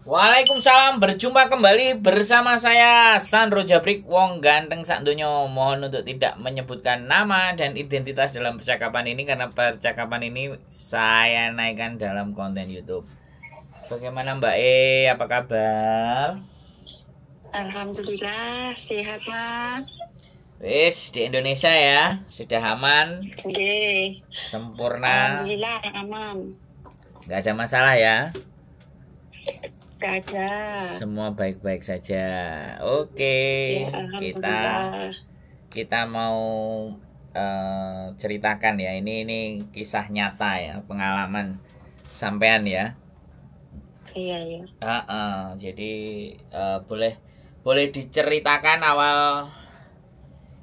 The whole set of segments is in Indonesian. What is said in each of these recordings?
Waalaikumsalam, berjumpa kembali bersama saya Sandro Jabrik Wong Ganteng Sakdonyo. Mohon untuk tidak menyebutkan nama dan identitas dalam percakapan ini karena percakapan ini saya naikkan dalam konten YouTube. Bagaimana Mbak apa kabar? Alhamdulillah sehat Mas. Wis di Indonesia ya, sudah aman, Oke. sempurna, Alhamdulillah aman. nggak ada masalah ya. Gak ada. Semua baik-baik saja. Oke, Ya, kita alhamdulillah. mau ceritakan ya. Ini kisah nyata ya, pengalaman sampean ya. Iya. Jadi boleh diceritakan awal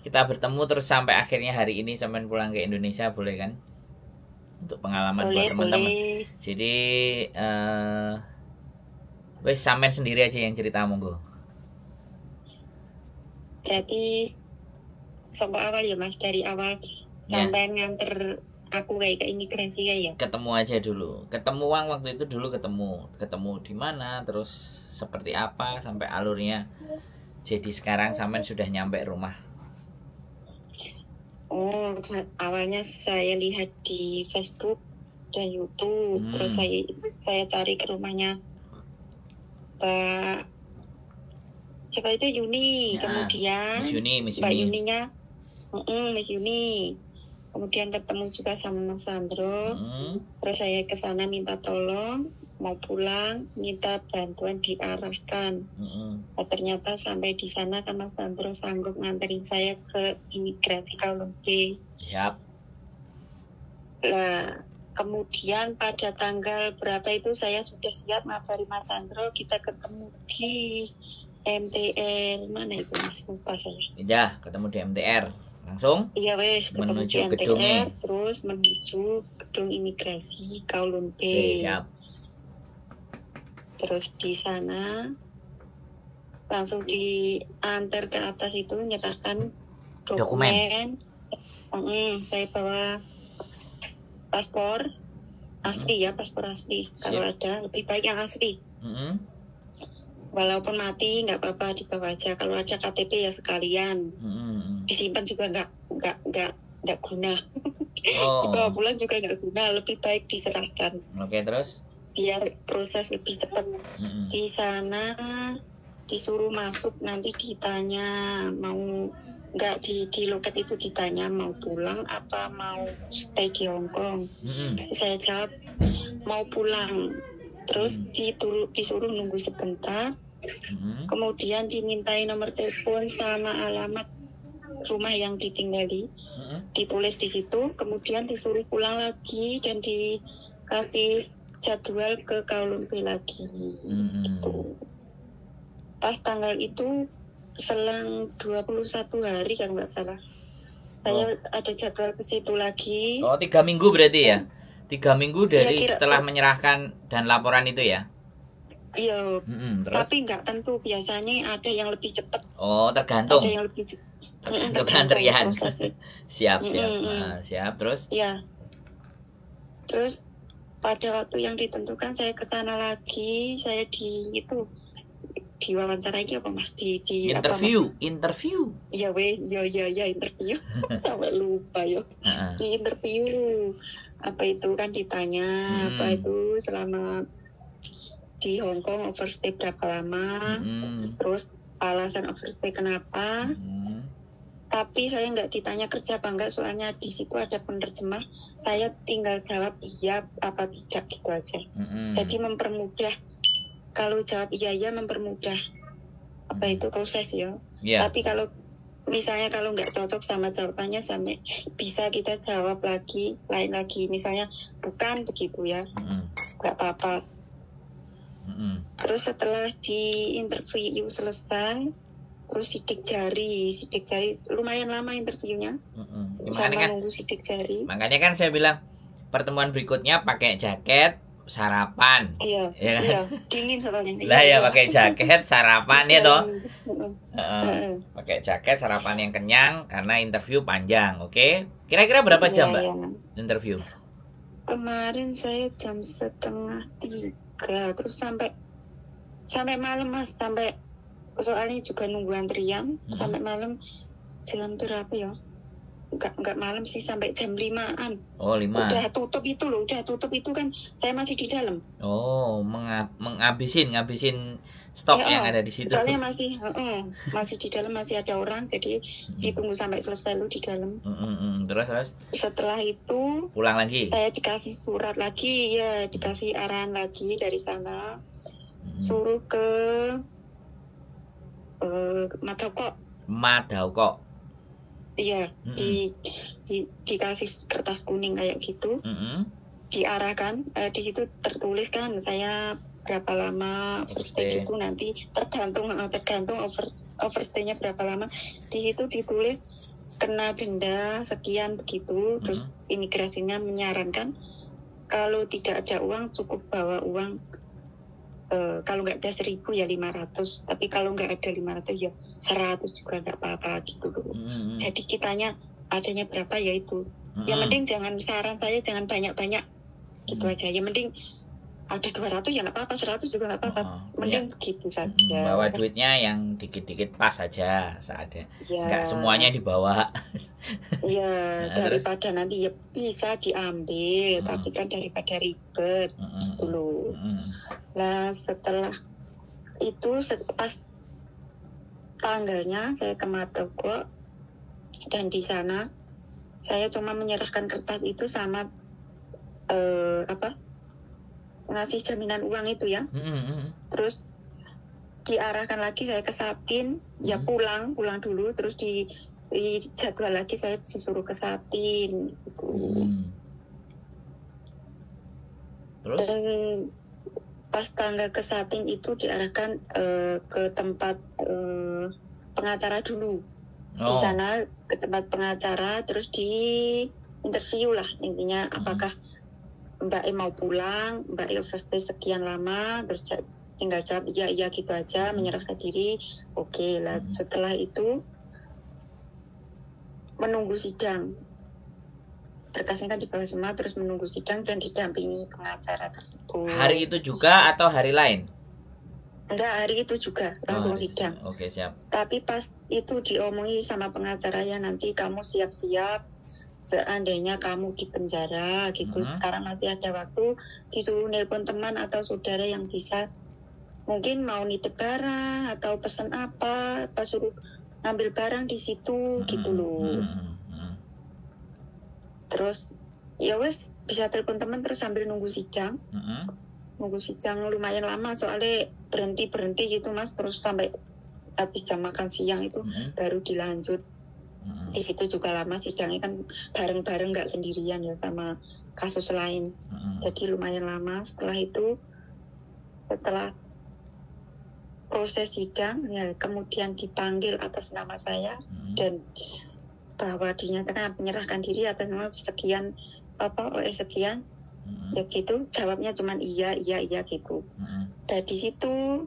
kita bertemu terus sampai akhirnya hari ini sampean pulang ke Indonesia, boleh kan? Untuk pengalaman buat teman-teman. Jadi wes sampean sendiri aja yang cerita, monggo. Berarti sampai awal ya Mas, dari awal Ya. sampai nganter aku kayak ke imigrasi kayak ya. Ketemu aja dulu. Ketemuan waktu itu dulu ketemu di mana, terus seperti apa sampai alurnya. Jadi sekarang sampean sudah nyampe rumah. Oh, awalnya saya lihat di Facebook dan YouTube, terus saya cari ke rumahnya Pak siapa itu Yuni, kemudian Miss Mbak Yuni. Yuninya Miss Yuni, kemudian ketemu juga sama Mas Sandro. Terus saya ke sana minta tolong mau pulang, minta bantuan diarahkan. Nah, ternyata sampai di sana kan Mas Sandro sanggup nganterin saya ke imigrasi Kowloon B. Siap. Nah, kemudian pada tanggal berapa itu saya sudah siap ngabari Mas Sandro, kita ketemu di MTR, mana itu Mas, lupa saya. Iya, ketemu di MTR. Langsung? Iya wes, ketemu menuju di MTR, gedungnya. terus menuju gedung imigrasi Kowloon B. Siap. Terus di sana langsung diantar ke atas itu nyerahkan dokumen. Saya bawa paspor asli ya, paspor asli. Kalau ada lebih baik yang asli. Walaupun mati nggak apa-apa, dibawa aja. Kalau ada KTP ya sekalian. Disimpan juga nggak guna. Dibawa pulang juga nggak guna. Lebih baik diserahkan. Oke, terus? Biar proses lebih cepat. Di sana disuruh masuk, nanti ditanya mau nggak di loket itu, ditanya mau pulang apa mau stay di Hong Kong. Saya jawab mau pulang. Terus disuruh nunggu sebentar. Kemudian dimintai nomor telepon sama alamat rumah yang ditinggali. Ditulis di situ. Kemudian disuruh pulang lagi dan dikasih jadwal ke Kowloon B lagi. Gitu. Pas tanggal itu selang 21 hari kalau nggak salah. Saya ada jadwal ke situ lagi. 3 minggu berarti ya? 3 minggu dari setelah menyerahkan dan laporan itu ya? Iya. Tapi nggak tentu, biasanya ada yang lebih cepat. Oh, tergantung. Ada yang lebih cepat. Tergantung antrian. Siap. Siap, terus? Iya. Terus pada waktu yang ditentukan saya ke sana lagi, saya diwawancara lagi apa Mas, di interview. Iya interview. Sampai lupa yo. Di interview apa itu kan ditanya apa itu selama di Hong Kong overstay berapa lama, terus alasan overstay kenapa. Tapi saya nggak ditanya kerja apa enggak, soalnya di situ ada penerjemah. Saya tinggal jawab iya apa tidak gitu aja. Jadi mempermudah, kalau jawab iya mempermudah apa itu proses ya. Tapi kalau misalnya kalau nggak cocok sama jawabannya, sampai bisa kita jawab lagi lain lagi, misalnya bukan begitu ya, nggak apa-apa. Terus setelah di interview selesai, terus sidik jari lumayan lama interviewnya. Sama nunggu sidik jari. Makanya kan saya bilang pertemuan berikutnya pakai jaket, sarapan. Iya. Dingin soalnya. Lah ya pakai jaket, sarapan ya toh. Pakai jaket, sarapan yang kenyang karena interview panjang, oke? Kira-kira berapa jam, Mbak? Interview? Kemarin saya jam 2:30, terus sampai Sampai malam Mas, sampai soalnya juga nunggu antrian sampai malam jam berapa ya? Enggak malam sih, sampai jam 5-an. Oh, 5. Udah tutup itu kan saya masih di dalam. Oh, ngabisin stok yang ada di situ. Soalnya masih di dalam, masih ada orang, jadi ditunggu sampai selesai lu di dalam. Terus setelah itu pulang lagi. Saya dikasih surat lagi, ya dikasih arahan lagi dari sana, suruh ke Madaukok. Iya, dikasih kertas kuning kayak gitu, diarahkan, di situ tertulis kan saya berapa lama overstay itu, nanti tergantung overstay-nya berapa lama. Di situ ditulis kena denda sekian begitu. Terus imigrasinya menyarankan kalau tidak ada uang cukup bawa uang, kalau nggak ada 1.000 ya 500, tapi kalau nggak ada 500 ya 100 juga nggak apa-apa gitu loh. Jadi kitanya adanya berapa ya itu. Yang penting saran saya jangan banyak-banyak gitu aja. Yang penting ada 200 ya nggak apa-apa, 100 juga nggak apa-apa. Mending begitu saja. Bawa duitnya yang dikit-dikit pas aja seadanya. Nggak semuanya dibawa. Iya, daripada nanti ya bisa diambil, tapi kan daripada ribet gitu loh. Nah, setelah itu pas tanggalnya saya ke Madaukok, dan di sana saya cuma menyerahkan kertas itu sama ngasih jaminan uang itu ya. Terus diarahkan lagi saya ke Satin, ya pulang dulu, terus di jadwal lagi saya disuruh ke Satin gitu. Terus dan pas tanggal ke Satin itu diarahkan ke tempat pengacara dulu. Di sana ke tempat pengacara, terus di interview lah intinya, apakah Mbak mau pulang, Mbak overstay sekian lama, terus tinggal jawab iya gitu aja, menyerahkan diri. Oke lah. Setelah itu menunggu sidang, berkasnya kan dibawa semua, terus menunggu sidang dan didampingi pengacara tersebut. Hari itu juga atau hari lain? Enggak, hari itu juga langsung sidang. Oke, siap. Tapi pas itu diomongi sama pengacara, ya nanti kamu siap-siap seandainya kamu di penjara gitu. Sekarang masih ada waktu, disuruh nelpon teman atau saudara yang bisa, mungkin mau nitip barang atau pesan apa suruh ngambil barang di situ gitu loh. Terus ya wes bisa telepon teman terus sambil nunggu sidang. Nunggu sidang lumayan lama soalnya berhenti gitu Mas, terus sampai habis jam makan siang itu baru dilanjut. Di situ juga lama sidangnya kan bareng-bareng, nggak sendirian ya sama kasus lain. Jadi lumayan lama. Setelah proses sidang ya kemudian dipanggil atas nama saya dan bahwa dinyatakan menyerahkan diri atas nama sekian sekian. Ya gitu, jawabnya cuman iya gitu. Dan di situ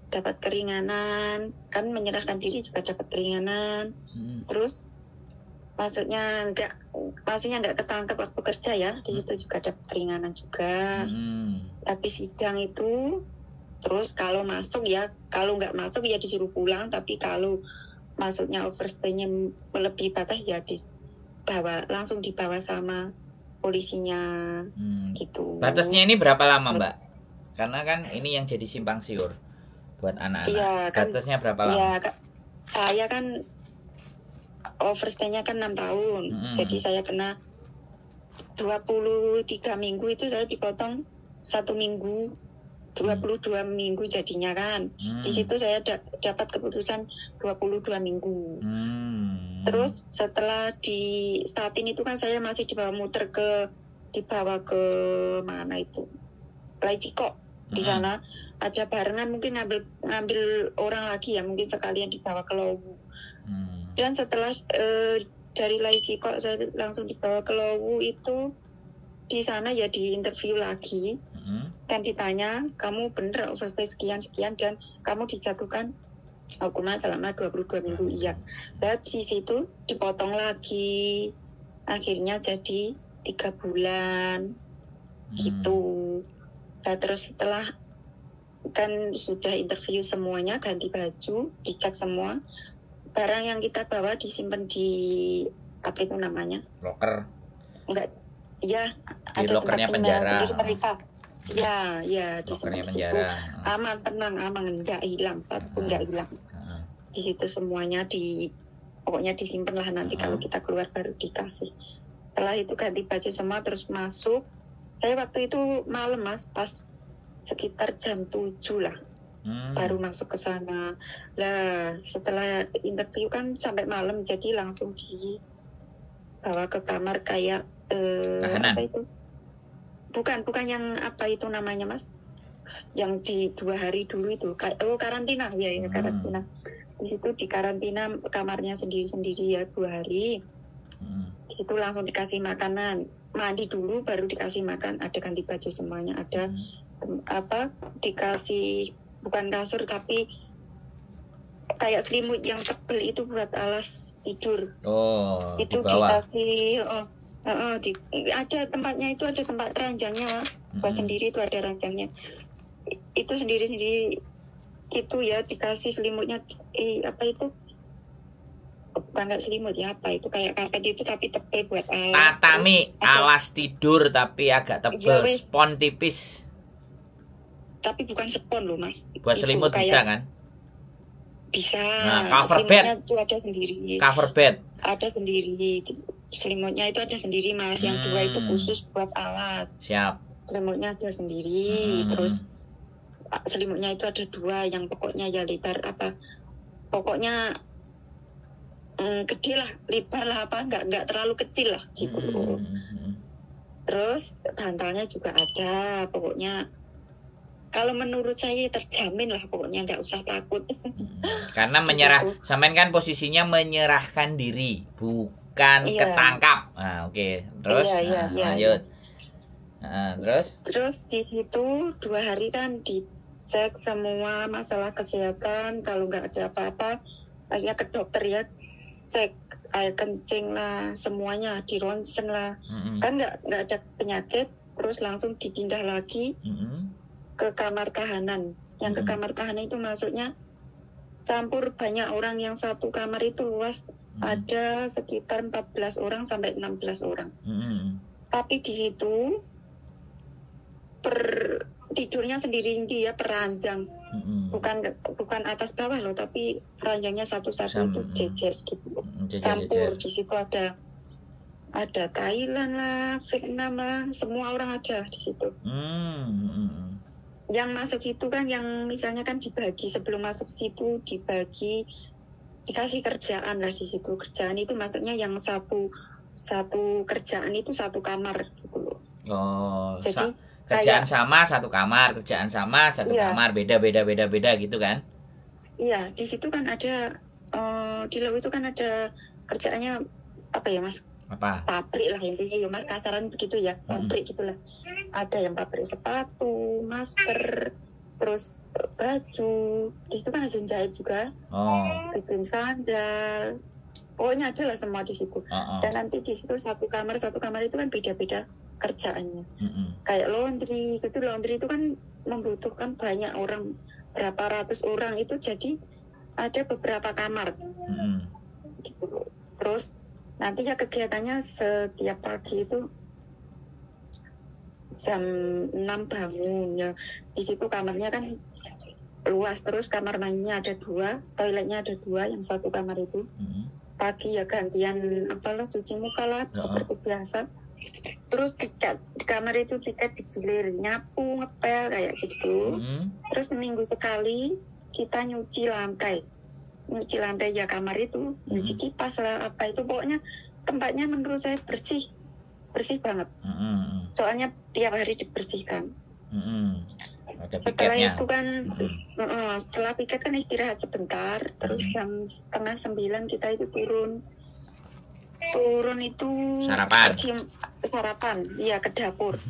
dapat keringanan, kan menyerahkan diri juga dapat keringanan. Terus maksudnya nggak ketangkep waktu kerja ya, di situ juga dapat keringanan juga. Tapi sidang itu terus kalau masuk ya, kalau nggak masuk ya disuruh pulang, tapi kalau masuknya overstay-nya melebihi batas ya langsung dibawa sama polisinya gitu. Batasnya ini berapa lama Mbak? Karena kan ini yang jadi simpang siur buat anak-anak. Iya, kan, batasnya berapa lama? Iya, saya kan overstay-nya kan 6 tahun. Jadi saya kena 23 minggu itu saya dipotong 1 minggu. 22 minggu jadinya kan. Di situ saya dapat keputusan 22 minggu. Terus setelah di Satin itu kan saya masih dibawa ke mana itu? Laicikok. Di sana ada barengan, mungkin ngambil orang lagi ya, mungkin sekalian dibawa ke Lowu. Dan setelah dari Laicikok saya langsung dibawa ke Lowu itu, di sana ya di interview lagi. Dan ditanya, kamu bener overstay sekian dan kamu dijatuhkan hukuman selama 22 minggu. Iya. Dan di situ dipotong lagi, akhirnya jadi 3 bulan gitu. Nah terus setelah kan sudah interview semuanya, ganti baju, dicek semua. Barang yang kita bawa disimpan di apa itu namanya? Loker. Enggak. Ya, di ada lokernya tempat penjara. sendiri mereka. Ya, di lokernya situ penjara. aman, tenang, aman, enggak hilang, satu pun enggak hilang. Di situ semuanya pokoknya disimpan lah, nanti kalau kita keluar baru dikasih. Setelah itu ganti baju semua terus masuk. Saya waktu itu malam Mas, pas sekitar jam 7 lah. Baru masuk ke sana. Lah setelah interview kan sampai malam, jadi langsung dibawa ke kamar kayak apa itu? Bukan yang apa itu namanya Mas? Yang di 2 hari dulu itu kayak karantina ya, karantina. Di situ di karantina kamarnya sendiri-sendiri ya 2 hari. Itu langsung dikasih makanan, mandi dulu baru dikasih makan, ada ganti baju semuanya, ada dikasih bukan kasur tapi kayak selimut yang tebal itu buat alas tidur. Itu dikasih ada tempatnya, itu ada tempat ranjangnya buat sendiri, itu ada ranjangnya itu sendiri itu ya, dikasih selimutnya apa itu, bukan nggak selimut ya, apa itu kayak karpet itu tapi tebal buat tatami alas tidur tapi agak tebal ya, spon tipis tapi bukan spon loh Mas, buat itu selimut kayak, bisa kan? Bisa. Nah, cover bed itu ada sendiri, cover bed ada sendiri, selimutnya itu ada sendiri Mas. Yang 2 itu khusus buat alas. Siap. Selimutnya ada sendiri. Terus selimutnya itu ada 2 yang pokoknya ya lebar apa, pokoknya gede lah, lebar lah, apa nggak terlalu kecil lah gitu. Terus bantalnya juga ada, pokoknya kalau menurut saya terjamin lah, pokoknya nggak usah takut. Karena menyerah, samain kan posisinya menyerahkan diri, bukan ketangkap. Nah, oke. Terus lanjut. Terus di situ 2 hari kan dicek semua masalah kesehatan, kalau nggak ada apa-apa, akhirnya ke dokter ya, cek air kencing lah, semuanya di ronsen lah, kan nggak ada penyakit. Terus langsung dipindah lagi ke kamar tahanan. Yang ke kamar tahanan itu maksudnya campur banyak orang, yang satu kamar itu luas, ada sekitar 14 orang sampai 16 orang. Tapi di situ tidurnya sendiri dia peranjang, bukan atas bawah loh, tapi peranjangnya satu-satu itu jejer gitu, campur. Di situ ada Thailand lah, Vietnam lah, semua orang ada di situ. Yang masuk itu kan, yang misalnya kan dibagi sebelum masuk situ, dikasih kerjaan lah di situ. Kerjaan itu maksudnya yang satu kerjaan itu satu kamar gitu loh. Jadi kerjaan sama satu kamar, kerjaan sama satu kamar, beda gitu kan? Iya, di situ kan ada di Lawu itu kan ada kerjaannya apa ya Mas? Apa? Pabrik lah intinya ya Mas, kasaran begitu ya, pabrik gitulah. Ada yang pabrik sepatu, masker, terus baju. Di situ kan ada jahit juga, bikin sandal. Pokoknya ada lah semua di situ. Dan nanti di situ satu kamar itu kan beda-beda kerjaannya. Kayak laundry gitu, laundry itu kan membutuhkan banyak orang, berapa ratus orang itu, jadi ada beberapa kamar gitu loh. Terus nanti ya kegiatannya setiap pagi itu jam 6 bangun ya. Di situ kamarnya kan luas, terus kamar mandinya ada 2, toiletnya ada 2, yang satu kamar itu. Pagi ya gantian apalah, cuci muka lah seperti biasa. Terus tiket di kamar itu, tiket digilir, nyapu, ngepel kayak gitu. Terus seminggu sekali kita nyuci lantai ya kamar itu, nyuci kipas lah apa itu, pokoknya tempatnya menurut saya bersih banget. Soalnya tiap hari dibersihkan. Setelah itu kan setelah piket kan istirahat sebentar, terus jam 8:30 kita itu turun itu sarapan ya, ke dapur.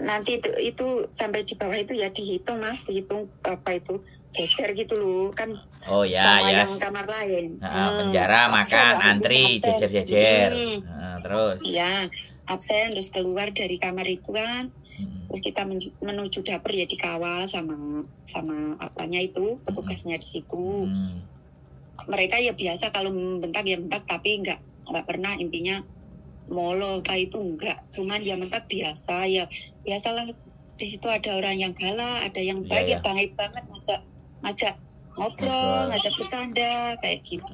Nanti itu sampai di bawah itu ya dihitung Mas, dihitung apa itu jejer gitu loh kan. Sama yang kamar lain. Penjara makan antri jejer-jejer. Terus ya absen terus keluar dari kamar itu kan, terus kita menuju dapur ya dikawal sama apanya itu petugasnya di situ. Mereka ya biasa kalau membentak ya bentak, tapi nggak pernah intinya molo kayak itu enggak, cuman ya mentak biasa ya, biasalah di situ ada orang yang galak, ada yang baik ya baik banget, ngajak ngobrol, ngajak bercanda kayak gitu.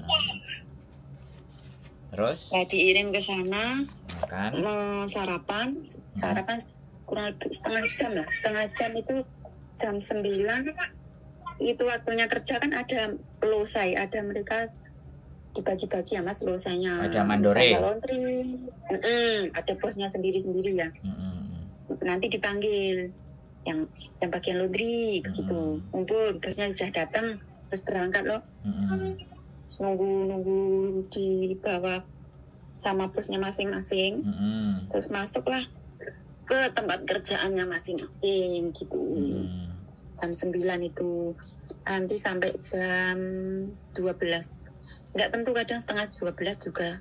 Terus? Ya diirim ke sana, makan, sarapan kurang lebih setengah jam itu jam 9 itu waktunya kerja kan ada losai, ada mereka dibagi-bagi ya Mas losainya. Ada mandore. Ada laundry, ada bosnya sendiri-sendiri ya. Nanti dipanggil yang bagian laundry gitu, kumpul, bosnya udah datang terus berangkat loh. Nunggu di bawah sama bosnya masing-masing, terus masuklah ke tempat kerjaannya masing-masing gitu. Jam 9 itu nanti sampai jam 12, nggak tentu, kadang setengah 12 juga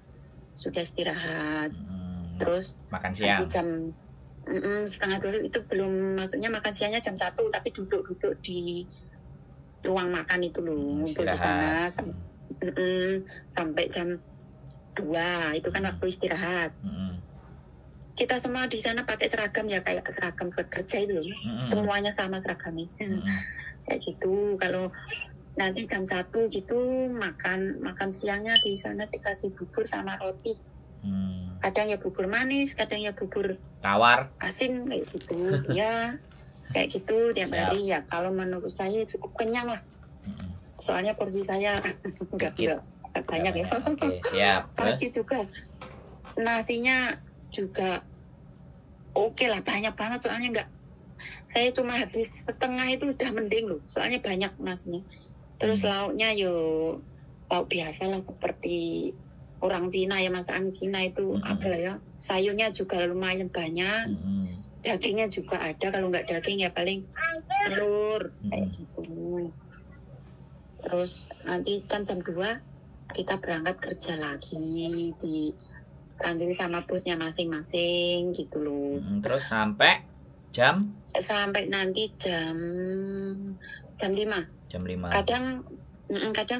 sudah istirahat. Terus makan siang jam setengah 12 itu belum, maksudnya makan siangnya jam 1, tapi duduk di ruang makan itu loh, ngumpul di sana sampai jam 2 itu kan waktu istirahat. Kita semua di sana pakai seragam ya, kayak seragam buat kerja itu loh. Semuanya sama seragamnya. Kayak gitu. Kalau nanti jam 1 gitu makan siangnya di sana dikasih bubur sama roti. Kadang ya bubur manis, kadang ya bubur tawar asin kayak gitu. Ya kayak gitu tiap hari ya. Kalau menurut saya cukup kenyang lah. Soalnya porsi saya enggak banyak ya. Oke, siap. Pagi juga nasinya juga oke lah, banyak banget, soalnya enggak, saya cuma habis setengah itu udah mending loh, soalnya banyak nasinya. Terus lauknya lauk biasa lah seperti orang Cina ya, masakan Cina itu apa lah ya, sayurnya juga lumayan banyak, dagingnya juga ada, kalau nggak daging ya paling telur kayak gitu. Terus nanti kan jam 2 kita berangkat kerja lagi, dipanggil sama bosnya masing-masing gitu loh. Terus sampai nanti jam 5. Jam 5. Kadang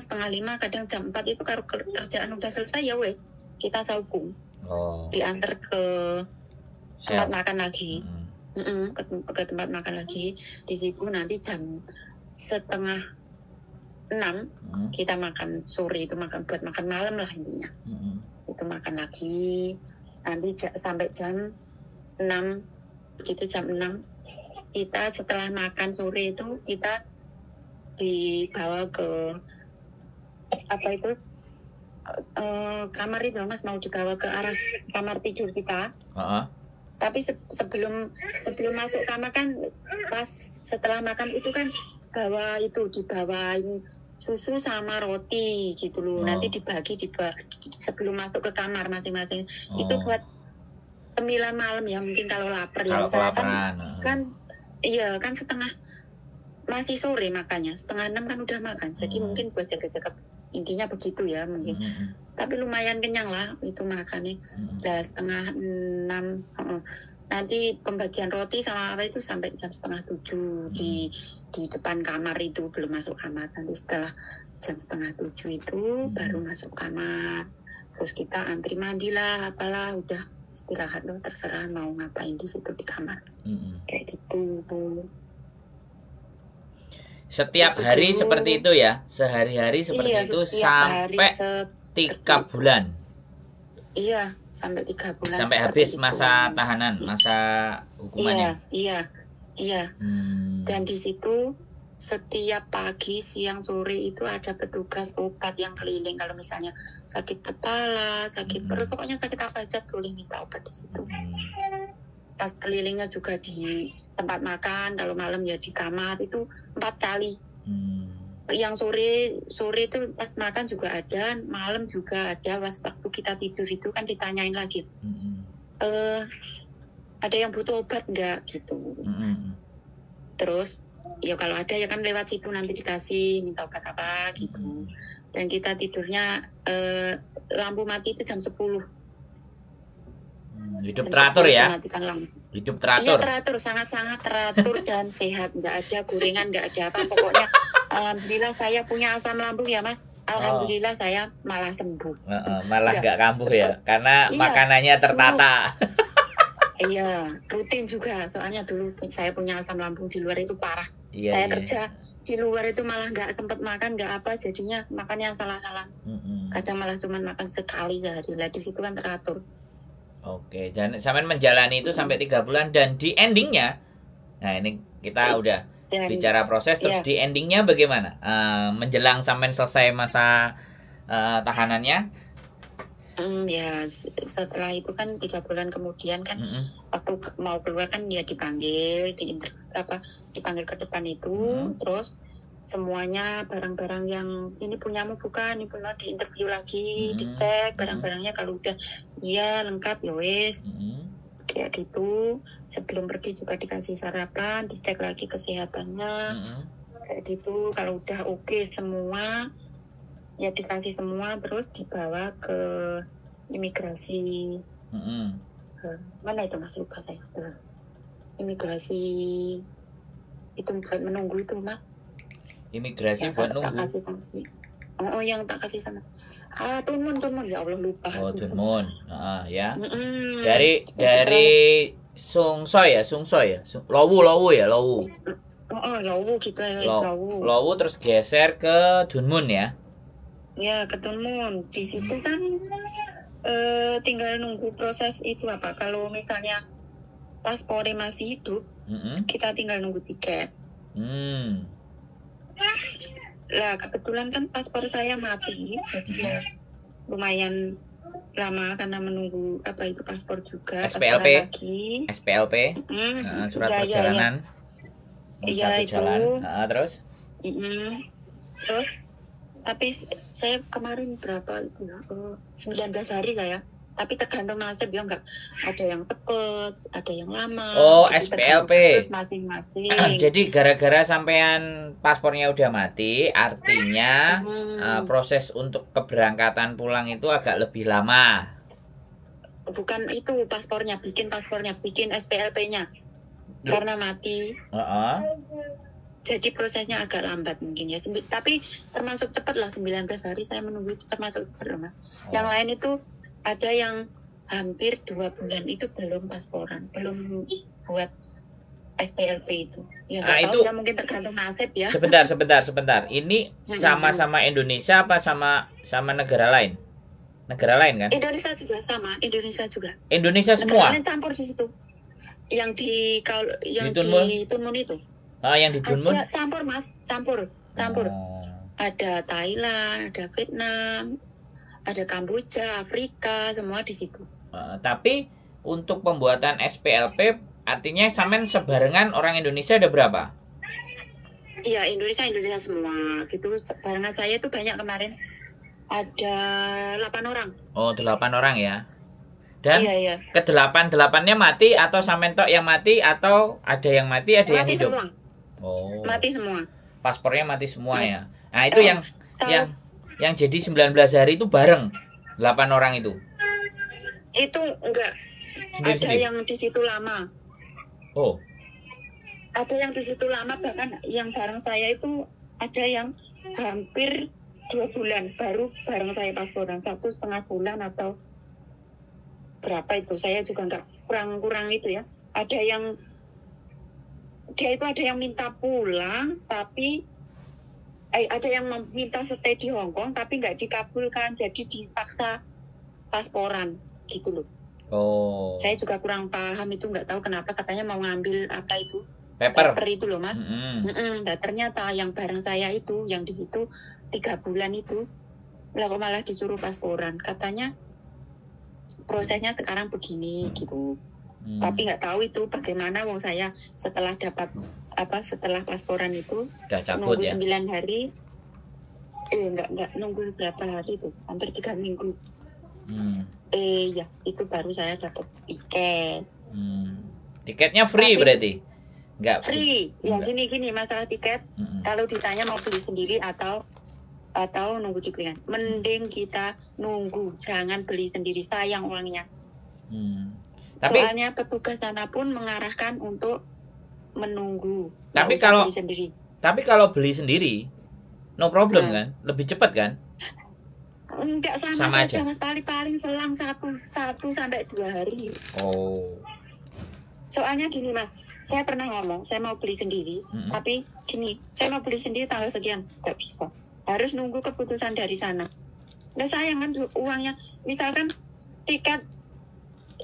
setengah 5, kadang jam 4 itu kalau kerjaan udah selesai ya wes kita saukung. Diantar ke tempat makan lagi. Ke tempat makan lagi. Di situ nanti jam setengah 6 kita makan sore, itu buat makan malam lah intinya. Itu makan lagi nanti sampai jam 6 begitu. Jam 6 kita setelah makan sore itu kita dibawa ke kamar itu Mas, mau dibawa ke arah kamar tidur kita. Tapi sebelum masuk kamar kan, pas setelah makan itu kan dibawain susu sama roti gitu loh. Nanti dibagi sebelum masuk ke kamar masing-masing. Itu buat cemilan malam ya, mungkin kalau lapar ya. Kalau kelaparan. Kan setengah masih sore makannya, setengah 6 kan udah makan. Jadi mungkin buat jaga-jaga, intinya begitu ya mungkin. Tapi lumayan kenyang lah itu makannya. Nah, setengah 6 nanti pembagian roti sama apa itu sampai jam setengah 7 di depan kamar itu, belum masuk kamar. Nanti setelah jam setengah 7 itu baru masuk kamar. Terus kita antri mandi lah, apalah, udah istirahat loh, terserah mau ngapain di situ di kamar. Kayak gitu. Setiap hari seperti itu ya, sehari-hari seperti itu sampai 3 bulan. Iya, sampai 3 bulan. Sampai habis masa tahanan, masa hukumannya. Iya. Dan di situ setiap pagi, siang, sore itu ada petugas obat yang keliling. Kalau misalnya sakit kepala, sakit perut, pokoknya sakit apa aja boleh minta obat di situ. Pas kelilingnya juga di tempat makan, kalau malam ya di kamar itu 4 kali. Yang sore itu pas makan juga ada, malam juga ada. Pas waktu kita tidur itu kan ditanyain lagi, ada yang butuh obat nggak gitu. Terus ya kalau ada ya kan lewat situ nanti dikasih minta obat apa gitu. Dan kita tidurnya lampu mati itu jam 10. Hidup teratur ya. Matikan lampu. Hidup teratur. Iya teratur, sangat-sangat teratur dan sehat. Nggak ada gorengan, nggak ada apa. Pokoknya alhamdulillah saya punya asam lambung ya Mas. Alhamdulillah saya malah sembuh. Malah nggak kambuh ya, karena makanannya tertata. Iya, rutin juga. Soalnya dulu saya punya asam lambung di luar itu parah. Saya kerja di luar itu malah nggak sempat makan, nggak apa, jadinya makannya salah-salah. Kadang malah cuma makan sekali sehari. Lah di situ kan teratur. Oke, dan sampai menjalani itu sampai 3 bulan dan di endingnya, nah ini kita udah bicara proses, terus di endingnya bagaimana? Menjelang sampai selesai masa tahanannya? Ya setelah itu kan 3 bulan kemudian kan waktu mau keluar kan dia dipanggil dipanggil ke depan itu, terus semuanya barang-barang yang ini punyamu bukan, ini punya diinterview lagi, dicek barang-barangnya, kalau udah iya lengkap ya wes, kayak gitu. Sebelum pergi juga dikasih sarapan, dicek lagi kesehatannya, kayak gitu. Kalau udah oke semua ya dikasih semua, terus dibawa ke imigrasi. Mana itu Mas, lupa saya. Imigrasi itu buat menunggu itu Mas. Imigrasi yang buat nunggu. Yang tak kasih sama. Tunmun ya Allah lupa. Tunmun. Ya. Dari Sungsoy ya. Lowu ya. Lowu gitu ya. Lowu terus geser ke Dunmun ya. Ya, ke Tunmun. Di situ kan tinggal nunggu proses itu apa. Kalau misalnya paspornya masih hidup, kita tinggal nunggu tiket. Lah kebetulan kan paspor saya mati, jadi lumayan lama karena menunggu apa itu paspor juga. SPLP, surat perjalanan. Iya itu. Jalan. Terus? Terus, tapi saya kemarin berapa itu? 19 hari saya. Tapi tergantung nasib ya, nggak ada yang cepet, ada yang lama. SPLP. Terus masing-masing. Jadi gara-gara sampean paspornya udah mati, artinya proses untuk keberangkatan pulang itu agak lebih lama. Bukan itu paspornya, bikin SPLP-nya. Karena mati. Jadi prosesnya agak lambat mungkin ya. Tapi termasuk cepat lah, 19 hari saya menunggu itu termasuk cepat loh Mas. Yang lain itu ada yang hampir 2 bulan itu belum pasporan, belum buat SPLP itu. Ya itu ya, mungkin tergantung nasib ya. Sebentar. Ini sama-sama Indonesia apa sama negara lain? Negara lain kan? Indonesia juga sama, Indonesia juga. Indonesia semua. Negara lain campur di situ. Yang di Tunmun itu. Yang di Tunmun? Campur Mas, campur. Ada Thailand, ada Vietnam, ada Kamboja, Afrika, semua di situ. Tapi untuk pembuatan SPLP artinya sampean sebarengan orang Indonesia ada berapa? Iya, Indonesia semua. Gitu. Barengan saya itu banyak kemarin. Ada 8 orang. 8 orang ya. Dan iya. ke-8-8-nya mati atau sampean tok yang mati atau ada yang mati, ada yang hidup? Semua. Mati semua. Paspornya mati semua ya. Nah, itu yang jadi 19 hari itu bareng 8 orang itu. Itu enggak. Ada yang di situ lama. Ada yang di situ lama, bahkan yang bareng saya itu ada yang hampir 2 bulan baru bareng saya pasporan, 1,5 bulan atau berapa itu, saya juga enggak, kurang itu ya. Ada yang minta pulang tapi ada yang meminta stay di Hong Kong tapi nggak dikabulkan, jadi dipaksa pasporan gitu loh. Saya juga kurang paham itu, nggak tahu kenapa, katanya mau ngambil apa itu paper itu loh Mas. Nah, ternyata yang bareng saya itu yang di situ 3 bulan itu malah disuruh pasporan, katanya prosesnya sekarang begini gitu. Tapi nggak tahu itu bagaimana, wong saya setelah pasporan itu nunggu ya? 9 hari. Enggak nunggu berapa hari itu, hampir 3 minggu. Ya itu baru saya dapat tiket. Tiketnya free. Tapi, berarti enggak free. Ya gini masalah tiket. Kalau ditanya mau beli sendiri atau nunggu di pilihan, mending kita nunggu, jangan beli sendiri, sayang uangnya. Soalnya petugas sana pun mengarahkan untuk menunggu. Tapi kalau beli sendiri, no problem kan? Lebih cepat kan? Enggak, sama aja Mas, paling selang 1 sampai 2 hari. Oh. Soalnya gini Mas, saya pernah ngomong saya mau beli sendiri, tapi gini, saya mau beli sendiri tanggal sekian, nggak bisa. Harus nunggu keputusan dari sana. Nah sayang kan uangnya, misalkan tiket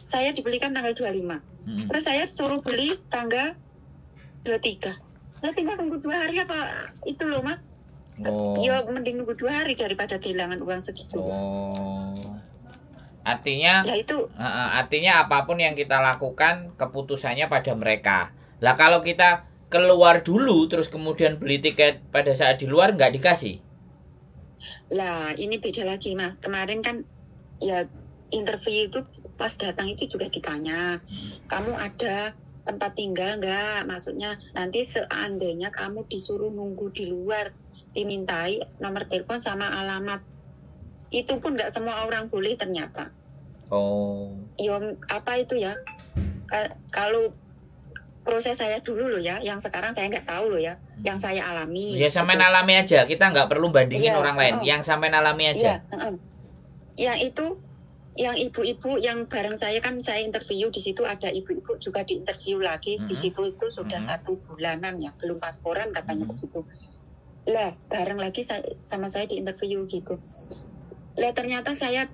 saya dibelikan tanggal 25, terus saya suruh beli tanggal 23. Nah tinggal nunggu 2 hari apa itu loh Mas. Oh. Ya mending nunggu 2 hari daripada kehilangan uang segitu. Oh. Artinya ya itu. Artinya apapun yang kita lakukan keputusannya pada mereka. Lah kalau kita keluar dulu terus kemudian beli tiket pada saat di luar nggak dikasih. Lah ini beda lagi Mas. Kemarin kan ya interview itu pas datang itu juga ditanya, kamu ada tempat tinggal nggak? Maksudnya nanti seandainya kamu disuruh nunggu di luar, dimintai nomor telepon sama alamat. Itu pun nggak semua orang boleh ternyata. Oh. Ya apa itu ya? Kalau proses saya dulu loh ya, yang sekarang saya nggak tahu loh ya, yang saya alami. Ya sampean alami aja, kita nggak perlu bandingin orang lain. Yang sampean alami aja. Yang itu, yang ibu-ibu yang bareng saya kan saya interview di situ, ada ibu-ibu juga diinterview lagi di situ itu sudah 1 bulanan ya, belum pasporan katanya begitu. Lah bareng lagi sama saya diinterview gitu. Lah ternyata saya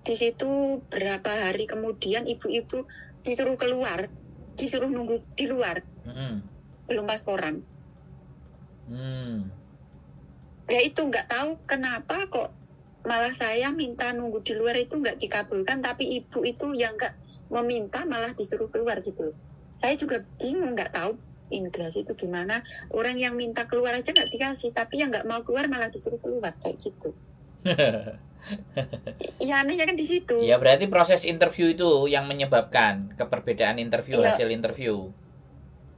di situ berapa hari kemudian ibu-ibu disuruh keluar, disuruh nunggu di luar, belum pasporan. Ya itu nggak tahu kenapa kok malah saya minta nunggu di luar itu nggak dikabulkan, tapi ibu itu yang nggak meminta malah disuruh keluar gitu. Saya juga bingung, nggak tahu imigrasi itu gimana, orang yang minta keluar aja nggak dikasih, tapi yang nggak mau keluar malah disuruh keluar kayak gitu. Ya anehnya kan di situ. Ya berarti proses interview itu yang menyebabkan keperbedaan interview, hasil interview.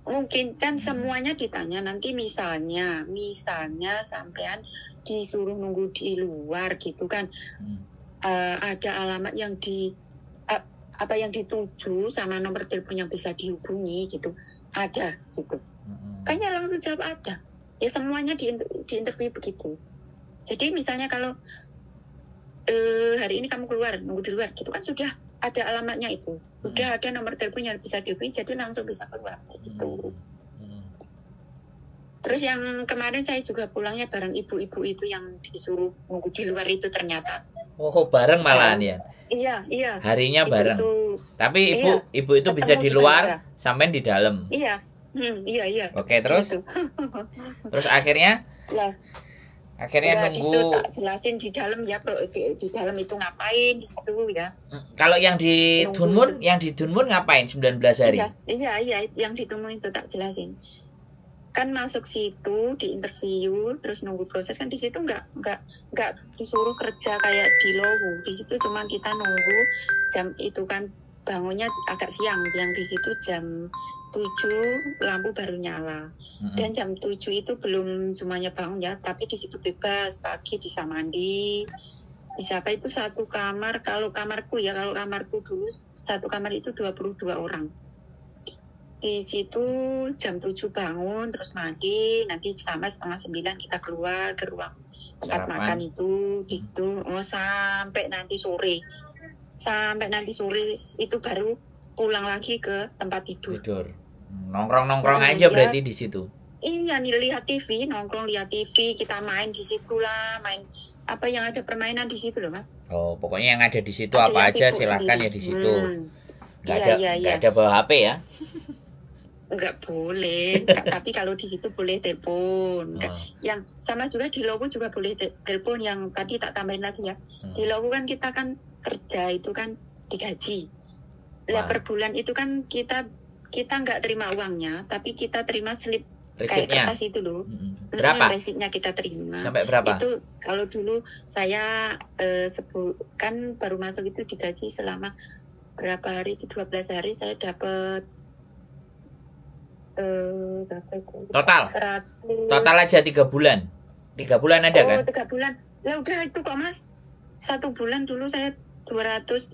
Mungkin kan semuanya ditanya nanti misalnya sampean disuruh nunggu di luar gitu kan, ada alamat yang yang dituju sama nomor telepon yang bisa dihubungi gitu, ada gitu. Kayaknya langsung jawab ada. Ya semuanya di interview begitu. Jadi misalnya kalau hari ini kamu keluar nunggu di luar gitu kan sudah ada alamatnya itu, udah ada nomor telepon yang bisa dihubungi, jadi langsung bisa keluar gitu. Terus yang kemarin saya juga pulangnya bareng ibu-ibu itu yang disuruh nunggu di luar itu ternyata. Oh bareng malahan ya? Iya. Harinya bareng. Tapi ibu itu bisa di luar, sampai di dalam. Iya. Iya. Oke terus? Gitu. Terus akhirnya? Akhirnya nunggu. Tak jelasin di dalam ya, di dalam itu ngapain di situ ya. Kalau yang di Dunmun, ngapain 19 hari? Iya, yang di Dunmun itu tak jelasin. Kan masuk situ di interview, terus nunggu proses kan di situ nggak disuruh kerja kayak di Lowu. Di situ cuma kita nunggu jam itu kan bangunnya agak siang, yang di situ jam 7 lampu baru nyala. Dan jam 7 itu belum semuanya bangun ya, tapi di situ bebas, pagi bisa mandi, bisa apa itu 1 kamar. Kalau kamarku dulu 1 kamar itu 22 orang. Di situ jam 7 bangun, terus mandi, nanti sama 8:30 kita keluar ke ruang tempat makan itu, di situ sampai nanti sore. Sampai nanti sore itu baru pulang lagi ke tempat tidur. Nongkrong aja berarti di situ. Iya nih, lihat TV, nongkrong lihat TV, kita main di situ lah, main apa yang ada permainan di situ loh Mas. Oh pokoknya yang ada di situ apa aja silakan sendiri. Ya di situ. Nggak ada bawa HP ya? Nggak boleh, tapi kalau di situ boleh telepon. Yang sama juga di Lowu juga boleh telepon, yang tadi tak tambahin lagi ya. Di Lowu kan kita kan kerja itu kan digaji. Lah per bulan itu kan kita nggak terima uangnya, tapi kita terima slip kayak kertas itu loh. Berapa? Resipnya kita terima. Sampai berapa? Itu kalau dulu saya kan baru masuk itu digaji selama berapa hari itu 12 hari saya dapat total 100. Total aja 3 bulan. 3 bulan ada kan? 3 bulan. Ya udah itu kok Mas. 1 bulan dulu saya 220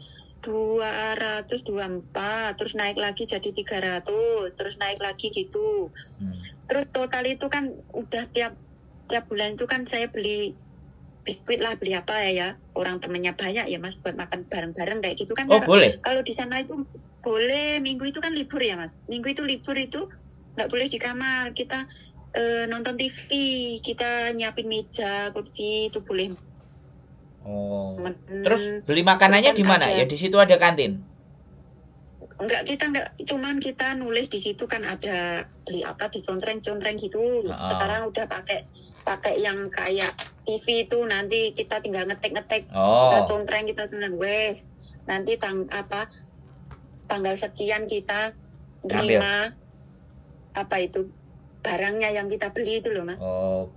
224, terus naik lagi jadi 300, terus naik lagi gitu. Terus total itu kan udah tiap bulan itu kan saya beli biskuit lah, beli apa ya, orang temennya banyak ya Mas, buat makan bareng-bareng kayak gitu kan. Oh boleh. Kalau di sana itu boleh, minggu itu kan libur ya Mas. Minggu itu libur itu nggak boleh di kamar, kita nonton TV, kita nyiapin meja, kursi itu boleh. Oh. Terus beli makanannya di mana? Ya di situ ada kantin. Enggak, cuman kita nulis di situ kan ada beli apa di contreng gitu. Sekarang udah pakai yang kayak TV itu, nanti kita tinggal ngetik. Kita contreng, kita tulis wes. Nanti tanggal sekian kita terima apa itu barangnya yang kita beli itu loh Mas.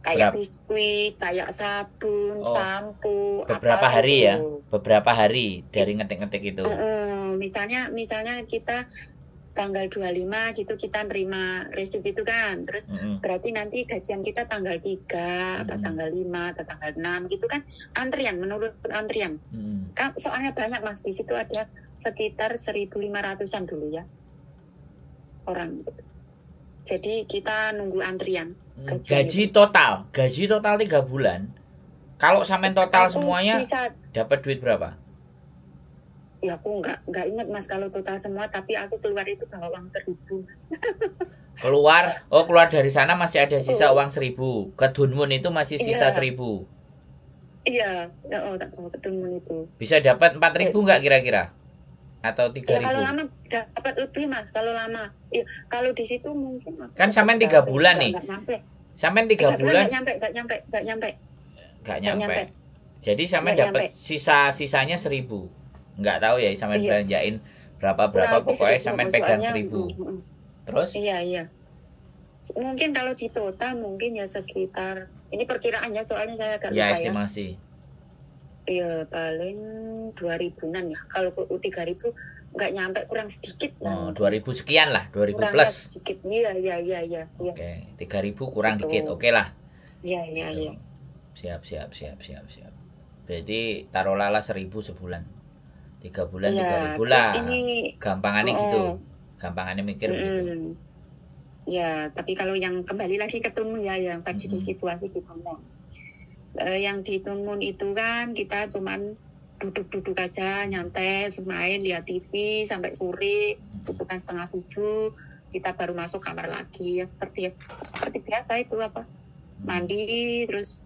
Kayak biskuit, kayak sabun, sampo. Beberapa hari itu. Ya? Beberapa hari dari ngetik-ngetik itu. Misalnya kita tanggal 25 gitu kita nerima resip itu kan. Terus berarti nanti gajian kita tanggal 3, atau tanggal 5, atau tanggal 6 gitu kan. Antrian, menurut antrian. Soalnya banyak Mas, di situ ada sekitar 1.500-an dulu ya orang. Jadi kita nunggu antrian. Gaji total 3 bulan. Kalau sampean total semuanya dapat duit berapa? Ya aku nggak ingat Mas kalau total semua, tapi aku keluar itu bawa uang 1.000 Mas. Keluar dari sana masih ada sisa uang 1.000. Ke Dunmun itu masih sisa 1.000. Iya, tak bawa ke Dunmun itu. Bisa dapat 4.000 nggak kira-kira? Atau 3.000? Ya, kalau lama dapat lebih Mas, kalau lama. Ya, kalau di situ mungkin kan sampean 3 bulan nih. Sampean 3 bulan Enggak nyampe. Jadi sampean dapat sisanya 1.000. Enggak tahu ya sampean belanjain berapa pokoknya sampean pegang 1.000. Terus? Iya. Mungkin kalau di total mungkin ya sekitar, ini perkiraannya soalnya saya agak lupa ya. Estimasi. Iya, paling 2.000-an ya. Kalau 3.000 nggak nyampe, kurang sedikit. 2.000 sekian lah, 2.000 kurang plus. Sedikit. Iya. Oke, 3.000 kurang dikit. Oke lah. Iya. Siap. Berarti taruhlah 1.000 sebulan. 3 bulan 3.000 lah. Gampangannya gitu. Gampangannya mikir begitu. Ya, tapi kalau yang kembali lagi ke Tunmun ya, yang tadi di situasi di ngomong. Yang di Tunmun itu kan kita cuman duduk aja, nyantai, terus main, lihat TV sampai sore, itu kan 6:30, kita baru masuk kamar lagi, ya seperti biasa itu mandi, terus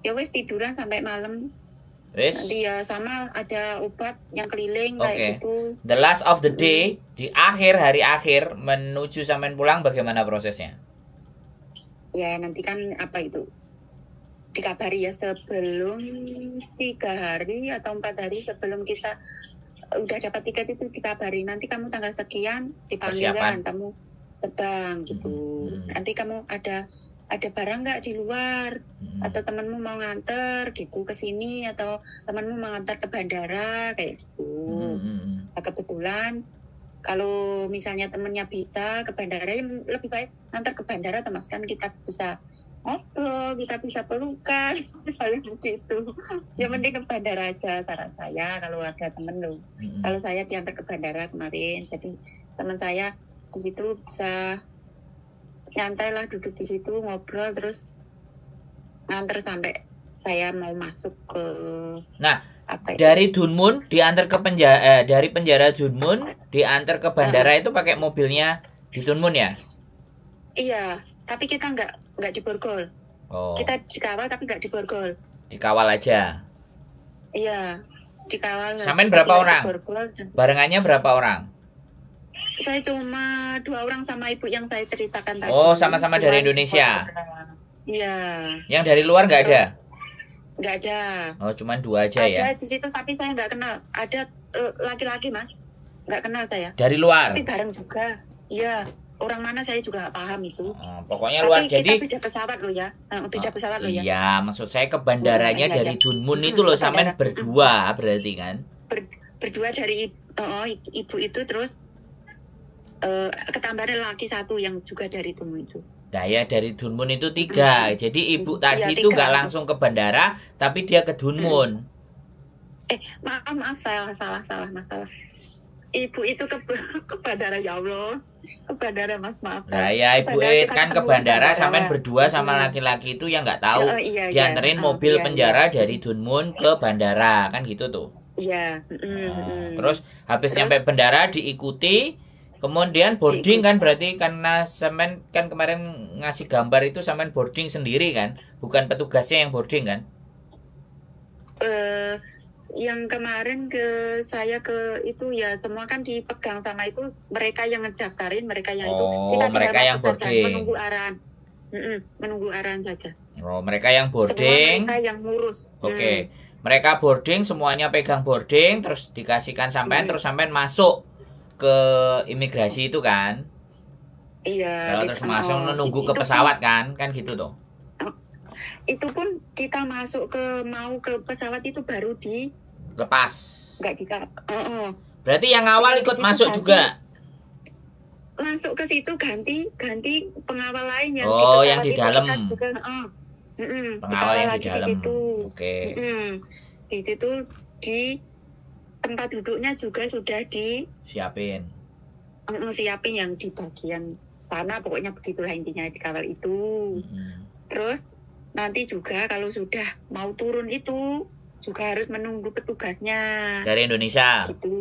ya wes tiduran sampai malam. Nanti ya sama ada obat yang keliling kayak gitu. The last of the day, di hari akhir menuju sampean pulang bagaimana prosesnya? Ya nanti kan dikabari ya sebelum 3 hari atau 4 hari sebelum kita udah dapat tiket itu dikabari, nanti kamu tanggal sekian dipanggil kan, kamu terbang gitu. Nanti kamu ada barang nggak di luar, atau temanmu mau nganter gitu ke sini, atau temanmu mau nganter ke bandara kayak gitu. Nah, kebetulan kalau misalnya temennya bisa ke bandara, ya lebih baik nganter ke bandara, Mas, kan kita bisa ngobrol, kita bisa pelukan, misalnya begitu. Ya mending ke bandara aja saran saya kalau ada temen lo. Kalau saya diantar ke bandara kemarin, jadi teman saya di situ bisa nyantai lah, duduk di situ ngobrol, terus nganter sampai saya mau masuk ke. Nah, dari Dunmun diantar ke penjara, dari penjara Dunmun diantar ke bandara itu pakai mobilnya di Dunmun ya? Iya, tapi kita nggak diborgol. Kita dikawal tapi nggak diborgol. Dikawal aja. Iya, dikawal. Sampean berapa orang? Barengannya berapa orang? Saya cuma 2 orang sama ibu yang saya ceritakan tadi. Oh, sama-sama dari Indonesia. Iya. Yang dari luar nggak ada? Nggak ada. Oh, cuma 2 aja ya? Ada di situ tapi saya nggak kenal. Ada laki-laki, Mas. Nggak kenal saya. Dari luar? Tapi bareng juga. Iya. Orang mana saya juga nggak paham itu. Pokoknya luar. Tapi jadi kita beda pesawat loh ya. Beda pesawat loh ya. Iya, maksud saya ke bandaranya dari Dunmun itu loh, sampean berdua berarti kan? Berdua dari ibu itu, terus ketambahan laki 1 yang juga dari Dunmun itu. Nah ya, dari Dunmun itu 3. Jadi ibu tadi itu nggak langsung ke bandara, tapi dia ke Dunmun. Maaf, salah masalah. ibu itu ke bandara, ya Allah, ke bandara Mas, maaf. Nah ya Ibu kan ke bandara sampean berdua sama laki-laki itu yang nggak tahu dianterin mobil penjara dari Dunmun ke bandara kan gitu tuh. Iya. Terus habis nyampe bandara diikuti, kemudian boarding kan, berarti karena sampean kan kemarin ngasih gambar itu sampean boarding sendiri kan, bukan petugasnya yang boarding kan? Yang kemarin saya ke itu ya semua kan dipegang sama itu mereka yang ngedaftarin, mereka yang itu kita mereka yang boarding saja, menunggu arahan saja. Mereka yang boarding, semua mereka yang ngurus. Oke. Mereka boarding, semuanya pegang boarding, terus dikasihkan sampean, terus sampean masuk ke imigrasi itu kan? Iya. Terus masuk nunggu ke pesawat kan gitu tuh. Itu pun kita mau ke pesawat itu baru lepas. Enggak Berarti yang awal ikut masuk juga. Masuk ke situ ganti pengawal lain yang yang di dalam. Pengawal yang di dalam. Oke. Di situ di tempat duduknya juga sudah siapin yang di bagian sana, pokoknya begitulah intinya dikawal itu. Terus nanti juga kalau sudah mau turun itu juga harus menunggu petugasnya dari Indonesia. Itu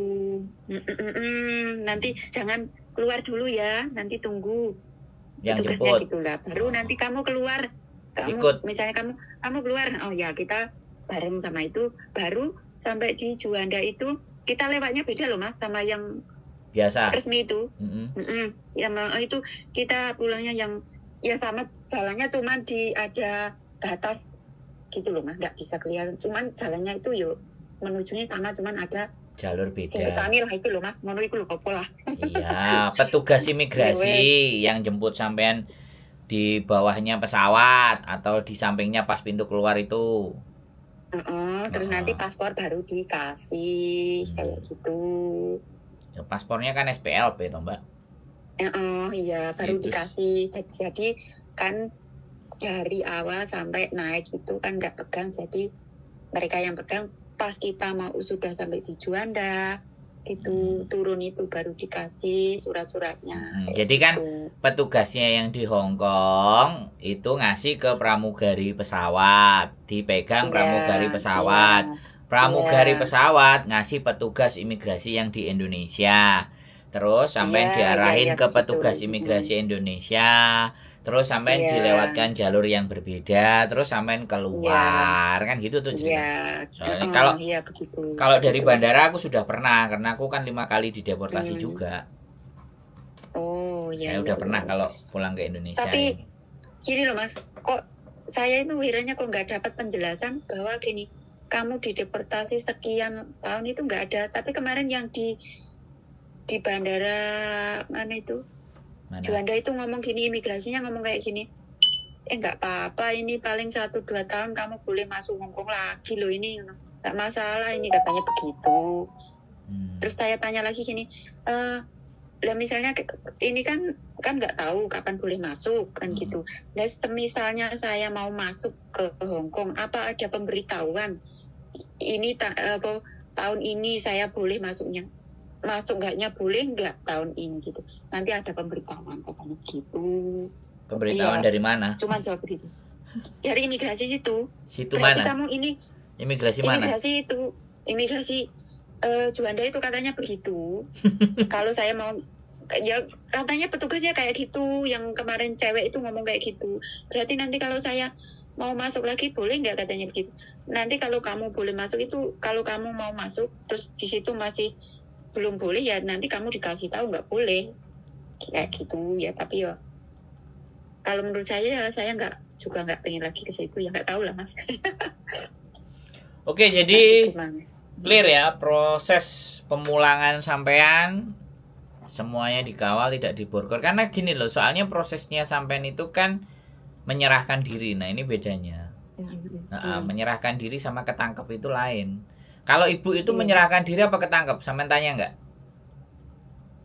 nanti jangan keluar dulu ya, nanti tunggu yang petugasnya gitulah. Baru nanti kamu keluar, ikut. Misalnya kamu keluar, ya kita bareng sama itu, baru sampai di Juanda itu kita lewatnya beda loh Mas sama yang biasa resmi itu. Yang itu kita pulangnya yang ya sama jalannya, cuman ada batas gitu loh Mas, nggak bisa kelihatan, cuman jalannya itu yuk menujunya sama, cuman ada jalur beda. Singketani lah itu loh Mas, mau itu loh pola. Iya, petugas imigrasi yang jemput sampean di bawahnya pesawat atau di sampingnya pas pintu keluar itu. Terus nanti paspor baru dikasih kayak gitu. Ya, paspornya kan SPLP toh Mbak. Iya baru dikasih. Jadi kan dari awal sampai naik itu kan nggak pegang, jadi mereka yang pegang pas kita mau sudah sampai di Juanda gitu, turun itu baru dikasih surat-suratnya. Jadi kan petugasnya yang di Hong Kong itu ngasih ke pramugari pesawat, dipegang pramugari pesawat. Pramugari pesawat ngasih petugas imigrasi yang di Indonesia. Terus sampai diarahin ke petugas imigrasi Indonesia. Terus sampai dilewatkan jalur yang berbeda, terus sampai keluar kan gitu tuh. Soalnya kalau dari bandara aku sudah pernah, karena aku kan 5 kali dideportasi juga. Saya udah pernah kalau pulang ke Indonesia. Tapi gini loh Mas, kok saya itu wiranya kok nggak dapat penjelasan bahwa gini, kamu dideportasi sekian tahun itu nggak ada, tapi kemarin yang di bandara mana itu? Juanda itu ngomong gini, imigrasinya ngomong kayak gini, nggak apa-apa, ini paling 1-2 tahun kamu boleh masuk Hong Kong lagi loh, ini nggak masalah, ini katanya begitu. Terus saya tanya lagi gini, lah misalnya ini kan nggak tahu kapan boleh masuk kan gitu. Nah misalnya saya mau masuk ke Hong Kong, apa ada pemberitahuan ini tahun ini saya boleh masuk nggaknya boleh nggak tahun ini gitu, nanti ada pemberitahuan katanya gitu. Pemberitahuan dari mana? Cuma jawab begitu dari imigrasi situ mana? Kamu ini imigrasi mana? Imigrasi Juanda itu katanya begitu. Kalau saya mau, ya katanya petugasnya kayak gitu, yang kemarin cewek itu ngomong kayak gitu. Berarti nanti kalau saya mau masuk lagi boleh nggak katanya begitu. Nanti kalau kamu boleh masuk itu, kalau kamu mau masuk terus di situ masih belum boleh, ya nanti kamu dikasih tahu nggak boleh kayak gitu ya. Tapi ya kalau menurut saya nggak pengen lagi ke situ, ya nggak tahu lah Mas. Oke, jadi clear ya proses pemulangan sampean, semuanya dikawal, tidak diborgol. Karena gini loh, soalnya prosesnya sampean itu kan menyerahkan diri. Nah ini bedanya. Menyerahkan diri sama ketangkep itu lain. Kalau ibu itu menyerahkan diri apa ketangkep? Sampean tanya nggak?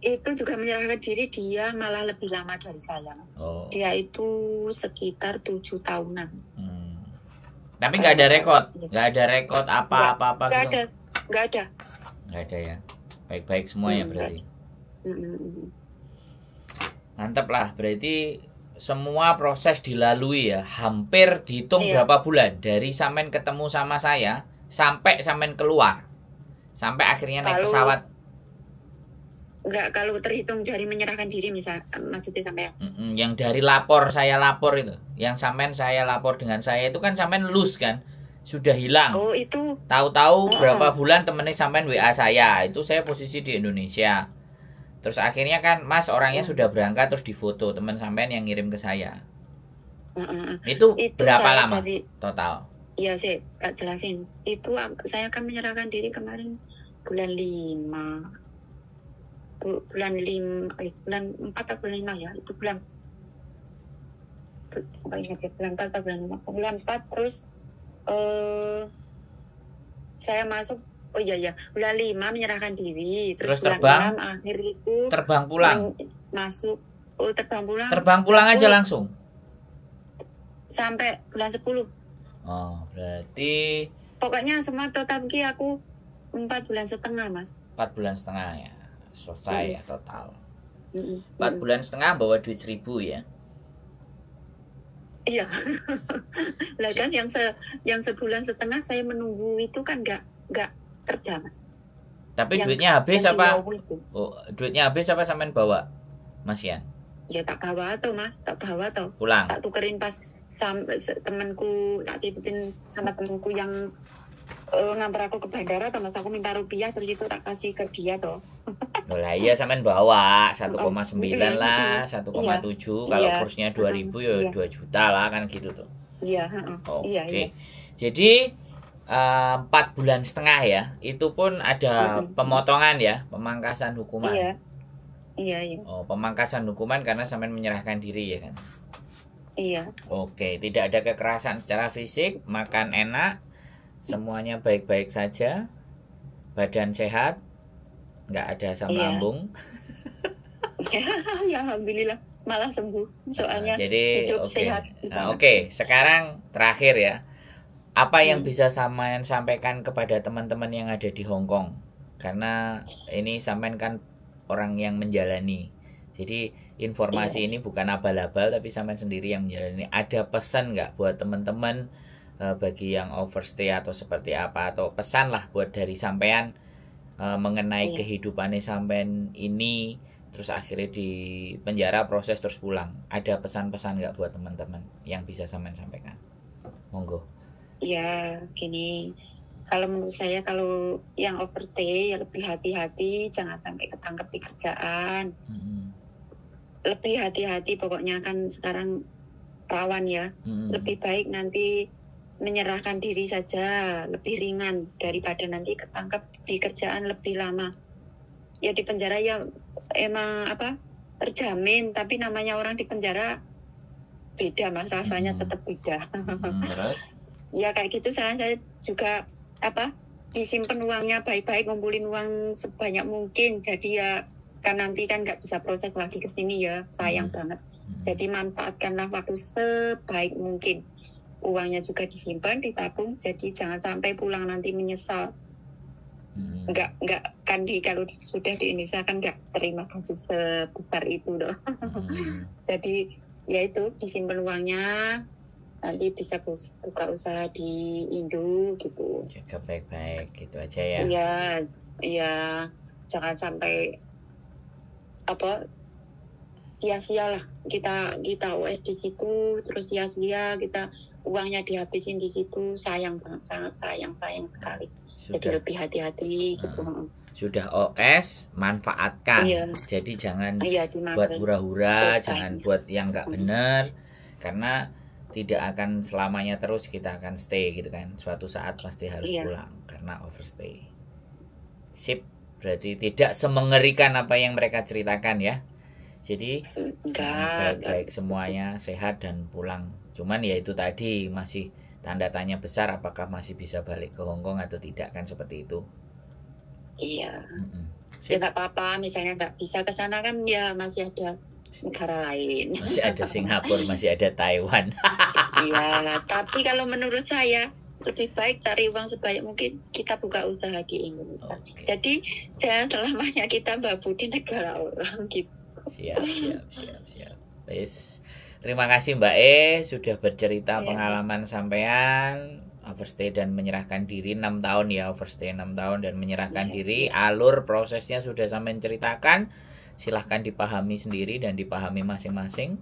Itu juga menyerahkan diri, dia malah lebih lama dari saya. Dia itu sekitar 7 tahunan. Tapi nggak ada rekod, nggak ada rekod apa-apa. Nggak ada ya. Baik-baik semua ya berarti. Mantap lah, berarti semua proses dilalui ya. Hampir dihitung berapa bulan dari sampean ketemu sama saya sampai sampean keluar, sampai akhirnya naik pesawat. Enggak, kalau terhitung dari menyerahkan diri maksudnya sampai yang dari saya lapor itu, yang sampean saya lapor dengan saya itu kan sampean lose kan, sudah hilang. Oh itu. Tahu-tahu berapa bulan temennya sampean WA saya, itu saya posisi di Indonesia. Terus akhirnya kan Mas orangnya sudah berangkat, terus difoto teman sampean yang ngirim ke saya. Itu berapa lama total? Iya sih, tak jelasin. Itu saya akan menyerahkan diri kemarin bulan 5. Bulan 4 atau bulan 5 ya, itu bulan apa ingat ya, bulan 4 atau bulan 4 terus saya masuk bulan 5 menyerahkan diri, terus bulan terbang 6 akhir itu terbang pulang masuk terbang pulang aja langsung sampai bulan 10. Berarti pokoknya semua total aku 4,5 bulan Mas. 4,5 bulan ya selesai ya total. 4,5 bulan bawa duit 1.000 ya. Iya. Lah kan yang sebulan setengah saya menunggu itu kan nggak kerja Mas. Tapi yang duitnya habis apa? Duitnya habis apa sampean bawa Mas Yan? Ya tak bawa atau Mas, tak bawa atau pulang. Tak tukerin pas temanku, tak titipin sama temanku yang ngantar aku ke bandara, atau Mas aku minta rupiah terus itu tak kasih ke dia toh. Lah iya sampean bawa 1,9 lah, 1,7 kalau kursnya 2.000 ya 2 juta lah kan gitu tuh. Iya, Oke. Jadi 4,5 bulan ya, itu pun ada pemotongan ya, pemangkasan hukuman. Iya. Oh, pemangkasan hukuman karena sampean menyerahkan diri ya kan. Iya. Oke, tidak ada kekerasan secara fisik, makan enak, semuanya baik-baik saja, badan sehat, nggak ada asam lambung. Ya alhamdulillah malah sembuh soalnya. Jadi hidup sehat. Oke, sekarang terakhir ya. Apa yang bisa sampean sampaikan kepada teman-teman yang ada di Hong Kong? Karena ini sampean kan orang yang menjalani. Jadi informasi ini bukan abal-abal tapi sampean sendiri yang menjalani. Ada pesan nggak buat teman-teman bagi yang overstay atau seperti apa, atau pesan lah buat dari sampean mengenai kehidupannya sampean ini, terus akhirnya di penjara proses terus pulang. Ada pesan-pesan nggak buat teman-teman yang bisa sampean sampaikan? Monggo. Ya gini, kalau menurut saya kalau yang overstay ya lebih hati-hati, jangan sampai ketangkep di kerjaan. Lebih hati-hati pokoknya, kan sekarang rawan ya. Lebih baik nanti menyerahkan diri saja, lebih ringan daripada nanti ketangkep di kerjaan lebih lama. Ya di penjara ya emang terjamin, tapi namanya orang di penjara beda Mas, rasanya tetap beda. Ya kayak gitu, saya juga disimpan uangnya baik-baik, ngumpulin uang sebanyak mungkin, jadi ya kan nanti kan nggak bisa proses lagi ke sini ya, sayang banget. Jadi manfaatkanlah waktu sebaik mungkin, uangnya juga disimpan, ditabung, jadi jangan sampai pulang nanti menyesal. Nggak kan kalau sudah di Indonesia kan nggak terima gaji sebesar itu loh. Jadi ya itu disimpan uangnya, nanti bisa buka usaha di Indo gitu. Jaga baik-baik gitu aja ya. Iya, jangan sampai sia-sia lah kita OS di situ, terus sia-sia kita uangnya dihabisin di situ, sayang banget, sangat sayang sekali. Jadi lebih hati-hati gitu. Sudah OS, manfaatkan. Jadi jangan buat hura-hura, jangan buat yang nggak benar, karena tidak akan selamanya terus kita akan stay gitu kan. Suatu saat pasti harus pulang karena overstay. Sip, berarti tidak semengerikan apa yang mereka ceritakan ya. Jadi baik-baik semuanya, sehat dan pulang. Cuman ya itu tadi masih tanda tanya besar, apakah masih bisa balik ke Hong Kong atau tidak, kan seperti itu. Iya. Ya nggak apa-apa, misalnya nggak bisa ke sana kan ya masih ada negara lain. Masih ada Singapura, masih ada Taiwan. Iya, tapi kalau menurut saya lebih baik cari uang sebanyak mungkin, kita buka usaha di Indonesia. Oke. Jadi jangan selamanya kita babu di negara orang gitu. Siap. Terima kasih Mbak E sudah bercerita pengalaman sampean overstay dan menyerahkan diri 6 tahun ya, overstay 6 tahun dan menyerahkan diri. Alur prosesnya sudah sampean ceritakan. Silahkan dipahami sendiri dan dipahami masing-masing.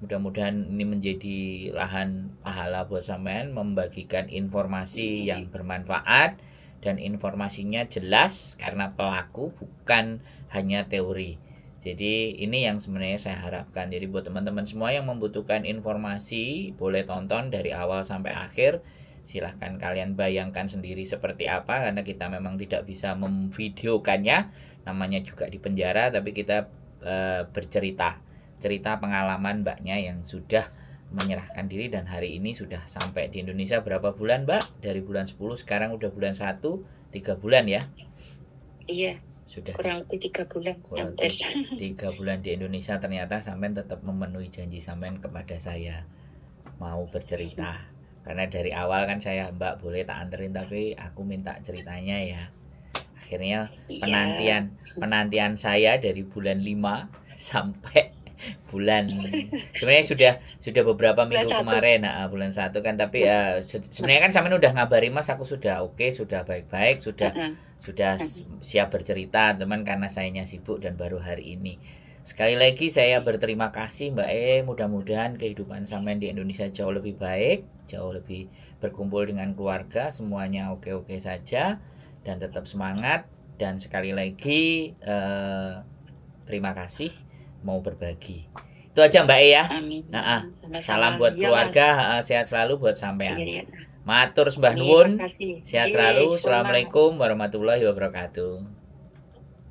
Mudah-mudahan ini menjadi lahan pahala buat sampean membagikan informasi yang bermanfaat dan informasinya jelas karena pelaku bukan hanya teori. Jadi ini yang sebenarnya saya harapkan. Jadi buat teman-teman semua yang membutuhkan informasi boleh tonton dari awal sampai akhir. Silahkan kalian bayangkan sendiri seperti apa karena kita memang tidak bisa memvideokannya. Namanya juga di penjara tapi kita bercerita. Cerita pengalaman mbaknya yang sudah menyerahkan diri dan hari ini sudah sampai di Indonesia berapa bulan Mbak? Dari bulan 10 sekarang udah bulan 1, 3 bulan ya? Iya. Sudah kurang lebih 3 bulan. Kurang 3 bulan di Indonesia ternyata sampean tetap memenuhi janji sampean kepada saya mau bercerita. Karena dari awal kan saya Mbak boleh tak anterin tapi aku minta ceritanya ya. Akhirnya penantian saya dari bulan 5 sampai bulan sebenarnya sudah beberapa minggu kemarin bulan 1 kan tapi ya sebenarnya kan sampean udah ngabari Mas aku sudah oke, sudah baik-baik, sudah siap bercerita, cuman karena sayanya sibuk dan baru hari ini. Sekali lagi saya berterima kasih Mbak E, mudah-mudahan kehidupan sampean di Indonesia jauh lebih baik, jauh lebih berkumpul dengan keluarga, semuanya oke-oke saja dan tetap semangat dan sekali lagi terima kasih mau berbagi. Itu aja Mbak E ya. Amin. Salam buat keluarga, sehat selalu buat sampean. Matur sembah nuwun. Sehat selalu. Assalamualaikum warahmatullahi wabarakatuh.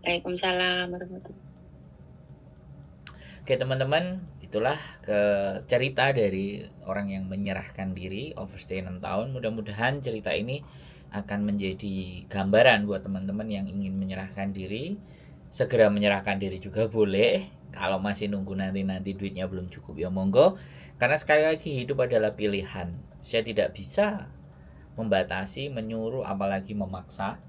Waalaikumsalam warahmatullahi. Oke teman-teman, itulah cerita dari orang yang menyerahkan diri overstay 6 tahun. Mudah-mudahan cerita ini akan menjadi gambaran buat teman-teman yang ingin menyerahkan diri. Segera menyerahkan diri juga boleh. Kalau masih nunggu nanti duitnya belum cukup ya monggo. Karena sekali lagi hidup adalah pilihan. Saya tidak bisa membatasi, menyuruh, apalagi memaksa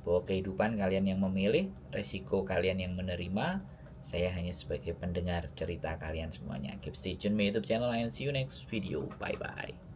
bahwa kehidupan kalian yang memilih, resiko kalian yang menerima. Saya hanya sebagai pendengar cerita kalian semuanya. Keep stay tune my YouTube channel and see you next video. Bye bye.